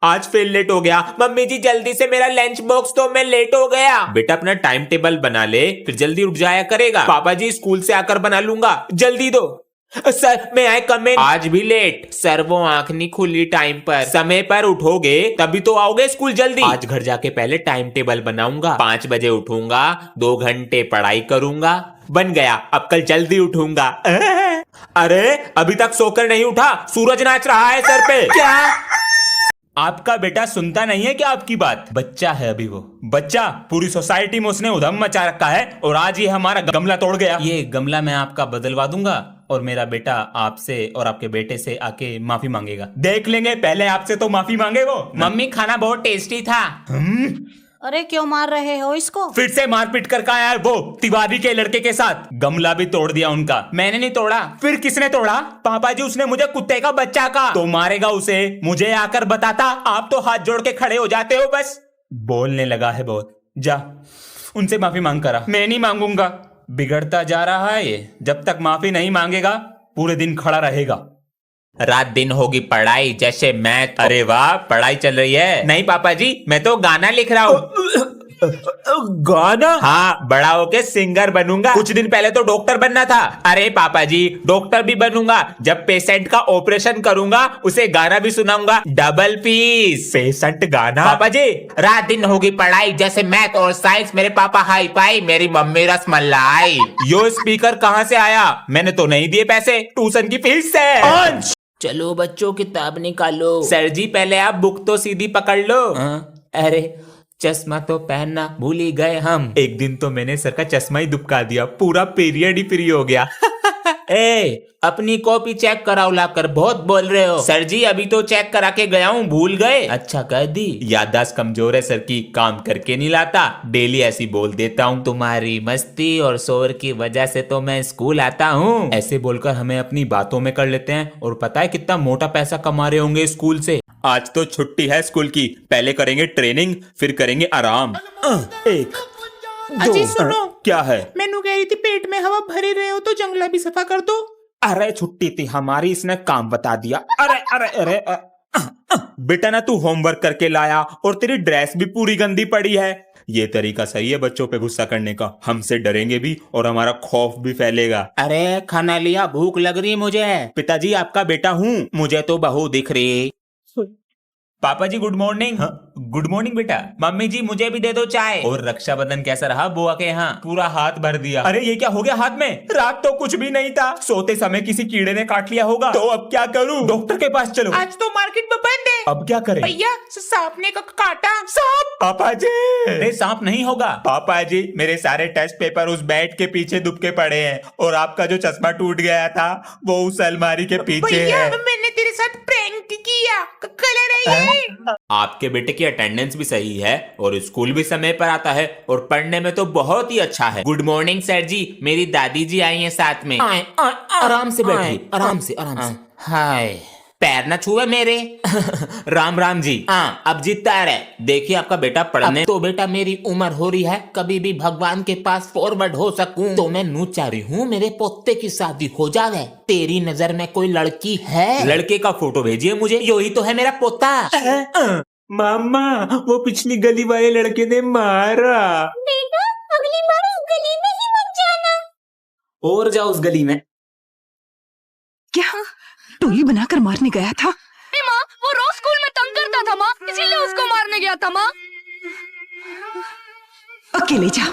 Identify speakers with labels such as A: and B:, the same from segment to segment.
A: आज फिर लेट हो गया। मम्मी जी जल्दी से मेरा लंच बॉक्स दो, मैं लेट हो गया। बेटा अपना टाइम टेबल बना ले, फिर जल्दी उठ जाया करेगा। पापा जी स्कूल से आकर बना लूंगा, जल्दी दो। सर मैं आए कम इन। आज भी लेट। सर वो आंख नहीं खुली टाइम पर। समय पर उठोगे तभी तो आओगे स्कूल जल्दी। आज घर जाके पहले टाइम टेबल बनाऊंगा। 5 बजे उठूंगा, 2 घंटे पढ़ाई करूंगा। बन गया, अब कल जल्दी उठूंगा। अरे अभी तक सोकर नहीं उठा, सूरज नाच रहा है सर पे। क्या आपका बेटा सुनता नहीं है क्या आपकी बात? बच्चा है अभी वो बच्चा, पूरी सोसाइटी में उसने उधम मचा रखा है और आज ये हमारा गमला तोड़ गया। ये गमला मैं आपका बदलवा दूंगा और मेरा बेटा आपसे और आपके बेटे से आके माफी मांगेगा। देख लेंगे, पहले आपसे तो माफी मांगे वो। मम्मी खाना बहुत टेस्टी था।
B: अरे क्यों मार रहे हो इसको?
A: फिर से मारपीट कर कहा है वो तिवारी के लड़के के साथ। गमला भी तोड़ दिया उनका। मैंने नहीं तोड़ा। फिर किसने तोड़ा? पापा जी उसने मुझे कुत्ते का बच्चा कहा। तो मारेगा उसे, मुझे आकर बताता। आप तो हाथ जोड़ के खड़े हो जाते हो बस। बोलने लगा है बहुत। जा उनसे माफी मांग करा। मैं नहीं मांगूंगा। बिगड़ता जा रहा है ये, जब तक माफी नहीं मांगेगा पूरे दिन खड़ा रहेगा। रात दिन होगी पढ़ाई जैसे मैथ। अरे वाह पढ़ाई चल रही है। नहीं पापा जी मैं तो गाना लिख रहा हूँ। गाना? हाँ, बड़ा होके सिंगर बनूंगा। कुछ दिन पहले तो डॉक्टर बनना था। अरे पापा जी डॉक्टर भी बनूंगा। जब पेशेंट का ऑपरेशन करूंगा उसे गाना भी सुनाऊंगा। Double piece. पेशेंट गाना? पापा जी रात दिन होगी पढ़ाई जैसे मैथ और साइंस। मेरे पापा हाई फाई, मेरी मम्मी रसमलाई। यो स्पीकर कहाँ से आया? मैंने तो नहीं दिए पैसे, ट्यूशन की फीस से।
C: चलो बच्चों किताब निकालो।
A: सर जी पहले आप बुक तो सीधी पकड़ लो। अरे चश्मा तो पहनना भूल ही गए हम। एक दिन तो मैंने सर का चश्मा ही दुबका दिया, पूरा पीरियड ही फ्री हो गया।
C: ए अपनी कॉपी चेक कराओ लाकर, बहुत बोल रहे हो।
A: सर जी अभी तो चेक करा के गया हूँ, भूल गए।
C: अच्छा कह दी।
A: याददाश्त कमजोर है सर की, काम करके नहीं लाता, डेली ऐसी बोल देता हूँ।
C: तुम्हारी मस्ती और शोर की वजह से तो मैं स्कूल आता हूँ।
A: ऐसे बोलकर हमें अपनी बातों में कर लेते हैं। और पता है कितना मोटा पैसा कमा रहे होंगे स्कूल से। आज तो छुट्टी है स्कूल की, पहले करेंगे ट्रेनिंग फिर करेंगे आराम। एक
C: अजी सुनो,
A: क्या है?
C: मैनू कह रही थी पेट में हवा भरे रहे हो तो जंगला भी सफा कर दो।
A: अरे छुट्टी थी हमारी, इसने काम बता दिया। अरे अरे अरे बेटा ना तू होमवर्क करके लाया और तेरी ड्रेस भी पूरी गंदी पड़ी है। ये तरीका सही है बच्चों पे गुस्सा करने का। हमसे डरेंगे भी और हमारा खौफ भी फैलेगा।
C: अरे खाना लिया, भूख लग रही है मुझे।
A: पिताजी आपका बेटा हूँ,
C: मुझे तो बहू दिख रही।
A: पापा जी गुड मॉर्निंग। गुड मॉर्निंग बेटा।
C: मम्मी जी मुझे भी दे दो चाय।
A: और रक्षाबंधन कैसा रहा बुआ के यहाँ? पूरा हाथ भर दिया। अरे ये क्या हो गया हाथ में? रात तो कुछ भी नहीं था, सोते समय किसी कीड़े ने काट लिया होगा। तो अब क्या करूँ? डॉक्टर के पास चलो।
C: आज तो मार्केट में बंद है।
A: अब क्या करें?
C: भैया सांप ने काटा। सांप?
A: पापा जी नहीं सांप नहीं होगा। पापा जी मेरे सारे टेस्ट पेपर उस बेड के पीछे दुबके पड़े हैं और आपका जो चश्मा टूट गया था वो उस अलमारी के पीछे है।
C: मैंने तेरे साथ प्रैंक किया। कलर है ये।
A: आपके बेटे की अटेंडेंस भी सही है और स्कूल भी समय पर आता है और पढ़ने में तो बहुत ही अच्छा है।
C: गुड मॉर्निंग सर जी, मेरी दादी जी आई हैं साथ में। आराम से बैठिए, आराम से आराम से। हाय पैर न छुए मेरे।
A: राम राम जी।
C: हाँ अब जीतता है। देखिए आपका बेटा पढ़ने। तो बेटा मेरी उम्र हो रही है, कभी भी भगवान के पास फॉरवर्ड हो सकूं। तो मैं नू चाह रही हूँ मेरे पोते की शादी हो जाए। तेरी नजर में कोई लड़की है?
A: लड़के का फोटो भेजिए मुझे।
C: यही तो है मेरा पोता।
A: मामा वो पिछली गली वाले लड़के ने मारा।
B: बेटा अगली बार उस गली में ही मत जाना।
A: और जाओ उस गली में।
D: क्या टोली बनाकर मारने गया था?
B: माँ वो रोज स्कूल में तंग करता था माँ, इसीलिए उसको मारने गया था माँ।
D: अकेले जा।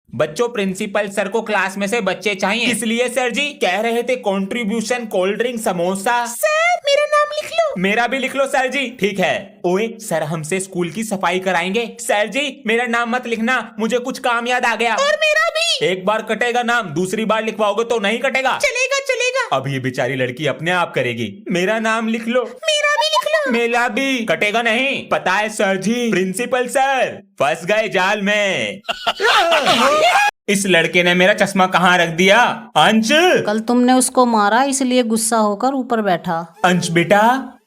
A: बच्चों प्रिंसिपल सर को क्लास में से बच्चे चाहिए। इसलिए सर जी कह रहे थे contribution cold drink samosa.
C: Sir मेरा नाम लिख लो।
A: मेरा भी लिख लो सर जी। ठीक है। ओए सर हमसे स्कूल की सफाई कराएंगे। सर जी मेरा नाम मत लिखना, मुझे कुछ काम याद आ गया।
C: और मेरा भी।
A: एक बार कटेगा नाम, दूसरी बार लिखवाओगे तो नहीं कटेगा।
C: चलेगा चलेगा।
A: अब ये बेचारी लड़की अपने आप करेगी। मेरा नाम लिख लो।
C: मेरा भी लिख लो।
A: मेरा भी। कटेगा नहीं, पता है सर जी। प्रिंसिपल सर फंस गए जाल में। इस लड़के ने मेरा चश्मा कहाँ रख दिया? अंश
B: कल तुमने उसको मारा इसलिए गुस्सा होकर ऊपर बैठा।
A: अंश बेटा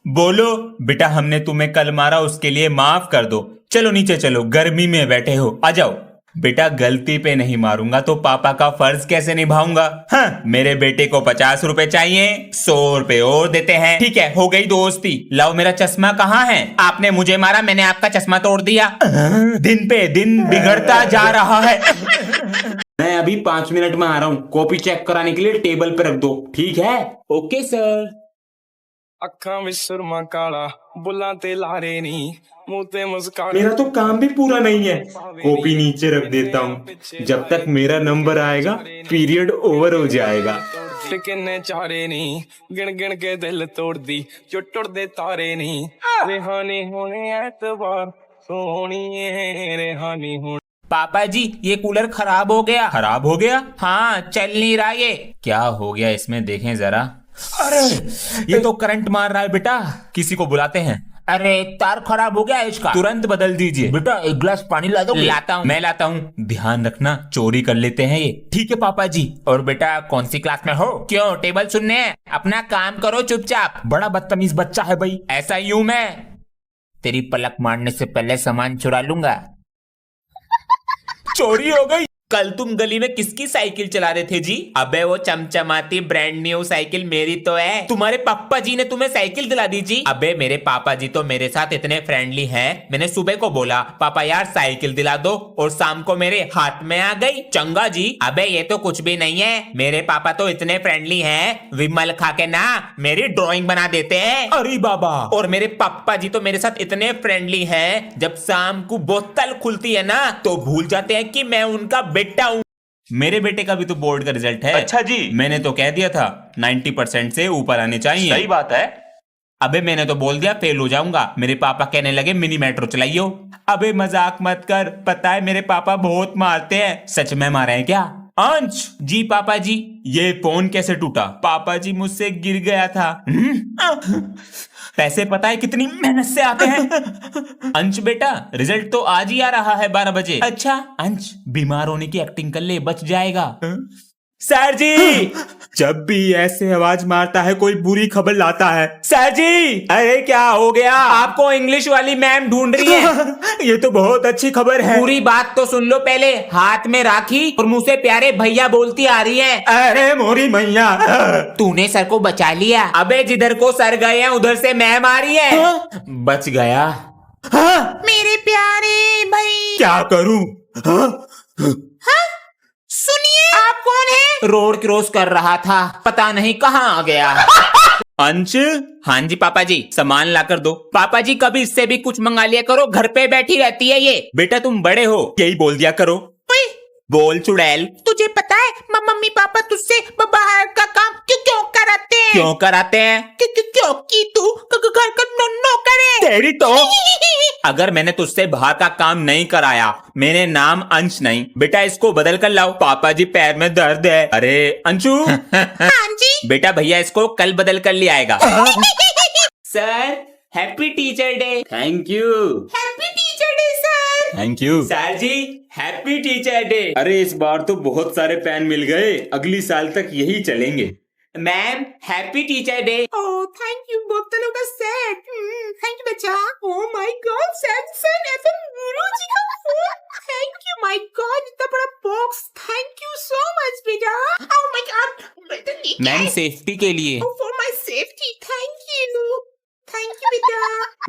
A: बोलो। बेटा हमने तुम्हें कल मारा उसके लिए माफ कर दो। चलो नीचे चलो, गर्मी में बैठे हो, आ जाओ। बेटा गलती पे नहीं मारूंगा तो पापा का फर्ज कैसे निभाऊंगा। हाँ, मेरे बेटे को 50 रुपए चाहिए, 100 रुपए और देते हैं। ठीक है, हो गई दोस्ती। लाओ मेरा चश्मा कहाँ है। आपने मुझे मारा, मैंने आपका चश्मा तोड़ दिया। दिन पे दिन बिगड़ता जा रहा है। मैं अभी 5 मिनट में आ रहा हूँ। कॉपी चेक कराने के लिए टेबल पे रख दो। ठीक है? Okay sir.
E: ਅੱਖਾਂ ਵਿੱਚ ਸੁਰਮਾ ਕਾਲਾ ਬੁੱਲਾਂ ਤੇ ਲਾਰੇ ਨੀ ਮੂੰਹ ਤੇ ਮੁਸਕਾਨ
A: मेरा तो काम भी पूरा नहीं है। कॉपी नीचे रख देता हूँ। जब तक मेरा नंबर आएगा पीरियड ओवर हो जाएगा।
E: ਕਿੰਨੇ ਚਾਰੇ ਨੀ ਗਿਣ ਗਿਣ ਕੇ ਦਿਲ ਤੋੜਦੀ ਜੋ ਟੁੱਟਦੇ ਤਾਰੇ ਨੀ ਰਿਹਾਨੀ ਹੋਣੇ ਐਤਵਾਰ ਸੋਹਣੀਏ ਰਿਹਾਨੀ ਹੋਣ
C: पापा जी ये कूलर खराब हो गया।
A: खराब हो गया?
C: हाँ, चल नहीं रहा ये।
A: क्या हो गया इसमें, देखें जरा। अरे ये तो करंट मार रहा है बेटा। किसी को बुलाते हैं।
C: अरे तार खराब हो गया है इसका।
A: तुरंत बदल दीजिए।
C: बेटा एक गिलास पानी ला दो।
A: लाता हूँ, मैं लाता हूँ। ध्यान रखना चोरी कर लेते हैं ये। ठीक है पापा जी।
C: और बेटा कौन सी क्लास में हो? क्यों टेबल सुनने? अपना काम करो चुपचाप।
A: बड़ा बदतमीज बच्चा है भाई।
C: ऐसा ही हूं मैं। तेरी पलक मारने से पहले सामान चुरा लूंगा।
A: चोरी हो गई।
C: कल तुम गली में किसकी साइकिल चला रहे थे जी? अबे वो चमचमाती ब्रांड न्यू साइकिल मेरी तो है। तुम्हारे पापा जी ने तुम्हें साइकिल दिला दी जी? अबे मेरे पापा जी तो मेरे साथ इतने फ्रेंडली हैं। मैंने सुबह को बोला पापा यार साइकिल दिला दो, और शाम को मेरे हाथ में आ गई। चंगा जी। अबे ये तो कुछ भी नहीं है। मेरे पापा तो इतने फ्रेंडली हैं, विमल खा के ना मेरी ड्राइंग बना देते हैं।
A: अरे बाबा।
C: और मेरे पापा जी तो मेरे साथ इतने फ्रेंडली हैं, जब शाम को बोतल खुलती है ना तो भूल जाते हैं कि मैं उनका बेटा हूँ।
A: मेरे बेटे का भी तो बोर्ड का रिजल्ट है।
F: अच्छा जी।
A: मैंने तो कह दिया था 90% से ऊपर आने चाहिए।
F: सही बात है।
A: अबे मैंने तो बोल दिया फेल हो जाऊंगा। मेरे पापा कहने लगे मिनी मेट्रो चलाइयो। अबे मजाक मत कर, पता है मेरे पापा बहुत मारते हैं। सच में मारे हैं क्या? अंश जी। पापा जी ये फोन कैसे टूटा? पापा जी मुझसे गिर गया था। पैसे पता है कितनी मेहनत से आते हैं। अंश बेटा रिजल्ट तो आज ही आ रहा है 12 बजे। अच्छा अंश बीमार होने की एक्टिंग कर ले, बच जाएगा। सर जी जब भी ऐसे आवाज मारता है कोई बुरी खबर लाता है। सर जी अरे क्या हो गया?
C: आपको इंग्लिश वाली मैम ढूंढ रही है।
A: ये तो बहुत अच्छी खबर है।
C: पूरी बात तो सुन लो पहले। हाथ में राखी और मुंह से प्यारे भैया बोलती आ रही है।
A: अरे मोरी मैया।
C: तूने सर को बचा लिया। अबे जिधर को सर गए हैं उधर से मैम आ रही है।
A: बच गया।
C: मेरे प्यारे भाई।
A: क्या करूं?
C: सुनिए, आप कौन है? रोड क्रॉस कर रहा था, पता नहीं कहाँ आ गया।
A: अंश।
C: हाँ जी पापा जी, सामान ला कर दो। पापा जी कभी इससे भी कुछ मंगा लिया करो, घर पे बैठी रहती है ये।
A: बेटा तुम बड़े हो, यही बोल दिया करो। बोल चुड़ैल।
C: तुझे पता है मम्मी पापा तुझसे बाहर का काम क्यों कराते हैं?
A: क्यों कराते हैं?
C: क्योंकि तू घर का नौकर है।
A: तेरी तो। अगर मैंने तुझसे बाहर का काम नहीं कराया, मेरे नाम अंश नहीं। बेटा इसको बदल कर लाओ, पापा जी पैर में दर्द है। अरे अंशु।
C: हाँ जी।
A: बेटा भैया इसको कल बदल कर ले आएगा।
C: Sir happy teacher day.
A: Thank you.
C: Happy teacher day sir.
A: Thank you. Sir ji happy teacher day. अरे इस बार तो बहुत सारे पेन मिल गए, अगली साल तक यही चलेंगे।
C: Ma'am happy teacher day. Oh thank you, बोतलों का सेट। थैंक यू बच्चा। Oh my god, Samsung FM Guruji का phone. Thank you my god, इतना बड़ा box. Thank you so much बेटा। Oh my god.
A: Ma'am safety के लिए।
C: For my safety, thank you. Thank you बेटा।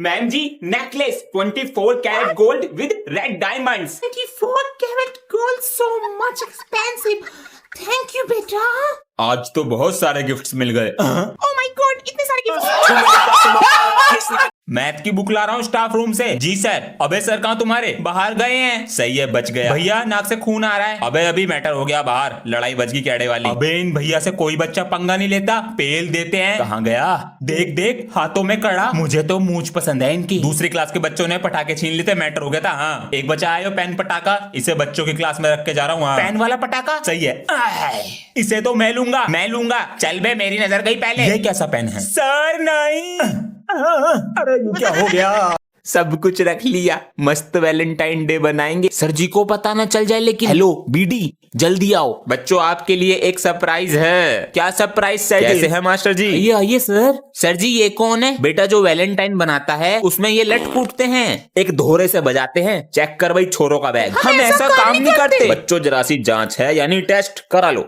A: Ma'am ji necklace 24 carat gold with red diamonds.
C: 24 carat gold, so much expensive. Thank you बेटा।
A: आज तो बहुत सारे gifts मिल गए।
C: ओह माय गॉड, इतने सारे गिफ्ट।
A: मैथ की बुक ला रहा हूँ स्टाफ रूम से। जी सर। अबे सर कहाँ तुम्हारे? बाहर गए हैं। सही है बच गया। भैया नाक से खून आ रहा है। अबे अभी मैटर हो गया बाहर, लड़ाई बच गई कैडे वाली। अबे इन भैया से कोई बच्चा पंगा नहीं लेता, पेल देते हैं। कहाँ गया? देख देख हाथों में कड़ा। मुझे तो मूंछ पसंद है इनकी। दूसरी क्लास के बच्चों ने पटाखे छीन लेते, मैटर हो गया था। हाँ एक बच्चा आया पेन पटाखा, इसे बच्चों की क्लास में रख के जा रहा हूँ।
C: पेन वाला पटाखा
A: सही है। इसे तो मैं लूंगा।
C: चल बे, मेरी नजर गई पहले।
A: ये कैसा पेन है? सर नहीं। अरे ये क्या हो गया?
C: सब कुछ रख लिया, मस्त वैलेंटाइन डे बनाएंगे, सर जी को पता ना चल जाए लेकिन। हेलो बीडी, जल्दी आओ, बच्चों आपके लिए एक सरप्राइज है। क्या सरप्राइज सर? कैसे है मास्टर जी? ये आइए सर। सर जी ये कौन है? बेटा जो वैलेंटाइन बनाता है उसमें ये लट फूटते हैं, एक धोरे से बजाते हैं। चेक कर भाई छोरों का बैग। हम ऐसा काम नहीं करते। बच्चों जरा सी जांच है, यानी टेस्ट करा लो।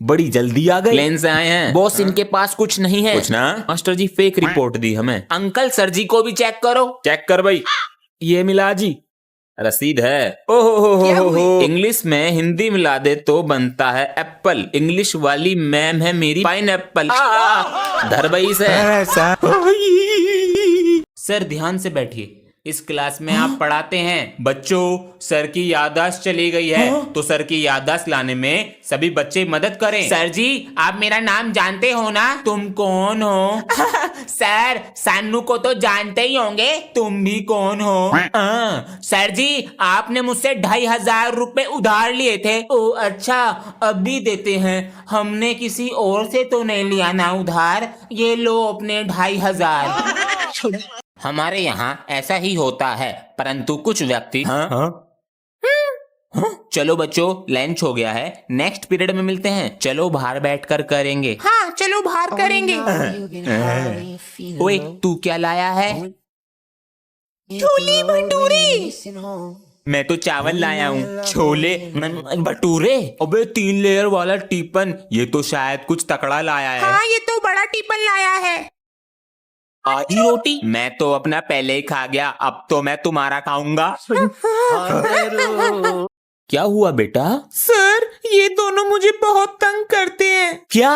C: बड़ी जल्दी आ गए। प्लेन से आए हैं बॉस, इनके पास कुछ नहीं है। कुछ ना? मास्टर जी फेक रिपोर्ट दी हमें। अंकल सर जी को भी चेक करो। चेक कर भाई। ये मिला जी, रसीद है। ओहो हो, इंग्लिश में हिंदी मिला दे तो बनता है एप्पल। इंग्लिश वाली मैम है मेरी पाइन एप्पल। धर भाई से। सर ध्यान से बैठिए, इस क्लास में आप पढ़ाते हैं। बच्चों सर की याददाश्त चली गई है, तो सर की याददाश्त लाने में सभी बच्चे मदद करें। सर जी आप मेरा नाम जानते हो ना? तुम कौन हो? सर सानू को तो जानते ही होंगे, तुम भी कौन हो? सर जी आपने मुझसे 2500 रुपए उधार लिए थे। ओ अच्छा, अभी देते हैं। हमने किसी और से तो नहीं लिया ना उधार, ये लो अपने 2500। हमारे यहाँ ऐसा ही होता है, परंतु कुछ व्यक्ति चलो बच्चों लंच हो गया है, नेक्स्ट पीरियड में मिलते हैं। चलो बाहर बैठकर करेंगे। हाँ चलो बाहर करेंगे। ओए तू क्या लाया है? छोले भटूरे। मैं तो चावल लाया हूँ। छोले भटूरे? अबे 3 लेयर वाला टिफिन, ये तो शायद कुछ तकड़ा लाया है। हाँ ये तो बड़ा टिफिन लाया है। आधी रोटी? मैं तो अपना पहले ही खा गया, अब तो मैं तुम्हारा खाऊंगा। क्या हुआ बेटा? सर ये दोनों मुझे बहुत तंग करते हैं। क्या?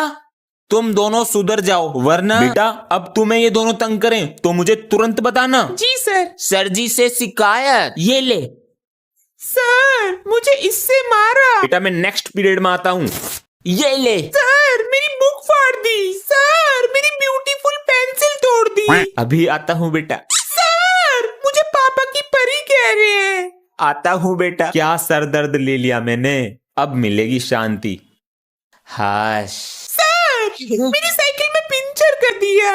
C: तुम दोनों सुधर जाओ, वरना बेटा अब तुम्हें ये दोनों तंग करें तो मुझे तुरंत बताना। जी सर। सर जी से शिकायत। ये ले। सर मुझे इससे मारा। बेटा मैं नेक्स्ट पीरियड में आता हूँ। ये ले। सर मेरी बुक फाड़ दी। सर मेरी ब्यूटीफुल पेंसिल तोड़ दी। अभी आता हूँ बेटा। सर मुझे पापा की परी कह रहे हैं। आता हूँ बेटा। क्या सर दर्द ले लिया मैंने, अब मिलेगी शांति। हाश। सर मेरी साइकिल में पंचर कर दिया।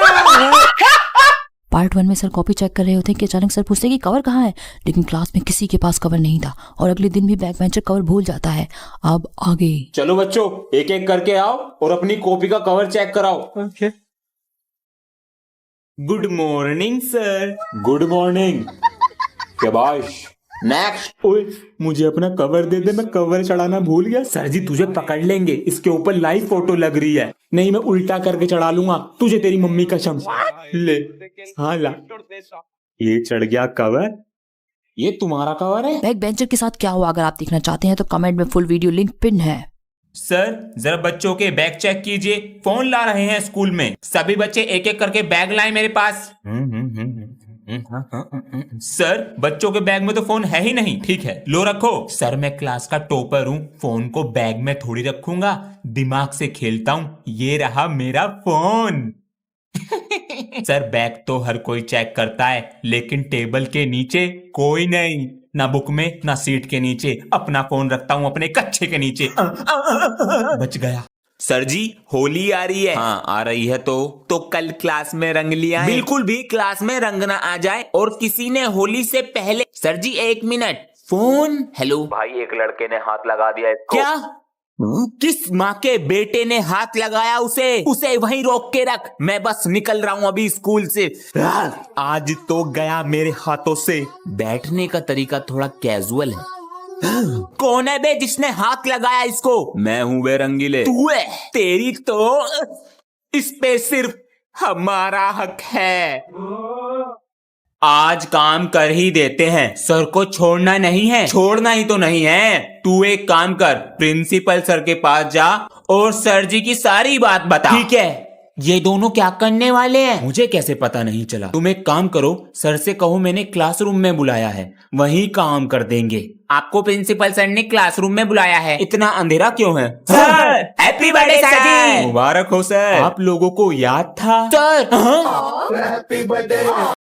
F: पार्ट 1 में सर कॉपी चेक कर रहे होते हैं कि अचानक सर पूछते कि कवर कहाँ है, लेकिन क्लास में किसी के पास कवर नहीं था और अगले दिन भी बैक बेंचर कवर भूल जाता है। अब आगे
A: चलो बच्चों एक एक करके आओ और अपनी कॉपी का कवर चेक कराओ।
E: Okay.
A: Good morning sir.
G: Good morning. शाबाश।
A: नेक्स्ट।
G: ओए मुझे अपना कवर दे दे, मैं कवर चढ़ाना भूल गया।
A: सर जी तुझे पकड़ लेंगे, इसके ऊपर लाइव फोटो लग रही है।
G: नहीं मैं उल्टा करके चढ़ा लूंगा, तुझे तेरी मम्मी कसम। ले हाँ ला, ये चढ़ गया कवर। ये तुम्हारा कवर है?
F: बैक बेंचर के साथ क्या हुआ अगर आप देखना चाहते हैं तो कमेंट में फुल वीडियो लिंक पिन है।
A: सर जरा बच्चों के बैग चेक कीजिए, फोन ला रहे हैं स्कूल में। सभी बच्चे एक एक करके बैग लाए मेरे पास। सर बच्चों के बैग में तो फोन है ही नहीं। ठीक है लो रखो। सर मैं क्लास का टॉपर हूँ, फोन को बैग में थोड़ी रखूंगा, दिमाग से खेलता हूँ। ये रहा मेरा फोन। सर बैग तो हर कोई चेक करता है, लेकिन टेबल के नीचे कोई नहीं, ना बुक में ना सीट के नीचे। अपना फोन रखता हूँ अपने कच्छे के नीचे। बच गया। सर जी होली आ रही है। हाँ आ रही है तो कल क्लास में रंग लिया है? बिल्कुल भी क्लास में रंग ना आ जाए और किसी ने होली से पहले। सर जी 1 मिनट, फोन। हेलो
H: भाई एक लड़के ने हाथ लगा दिया इसको।
C: क्या? किस माँ के बेटे ने हाथ लगाया उसे वहीं रोक के रख, मैं बस निकल रहा हूँ अभी स्कूल से।
A: आज तो गया मेरे हाथों से।
C: बैठने का तरीका थोड़ा कैजुअल है। कौन है बे जिसने हाथ लगाया इसको?
A: मैं हूँ वे रंगीले।
C: तू है? तेरी तो इस पे सिर्फ हमारा हक है।
A: आज काम कर ही देते हैं, सर को छोड़ना नहीं है। छोड़ना ही तो नहीं है। तू एक काम कर, प्रिंसिपल सर के पास जा और सर जी की सारी बात बता।
C: ठीक है। ये दोनों क्या करने वाले हैं?
A: मुझे कैसे पता नहीं चला। तुम एक काम करो, सर से कहो मैंने क्लासरूम में बुलाया है, वहीं काम कर देंगे।
C: आपको प्रिंसिपल सर ने क्लासरूम में बुलाया है?
A: इतना अंधेरा क्यों है?
C: सर हैप्पी बर्थडे सर जी।
A: मुबारक हो सर। आप लोगों को याद था
C: सर?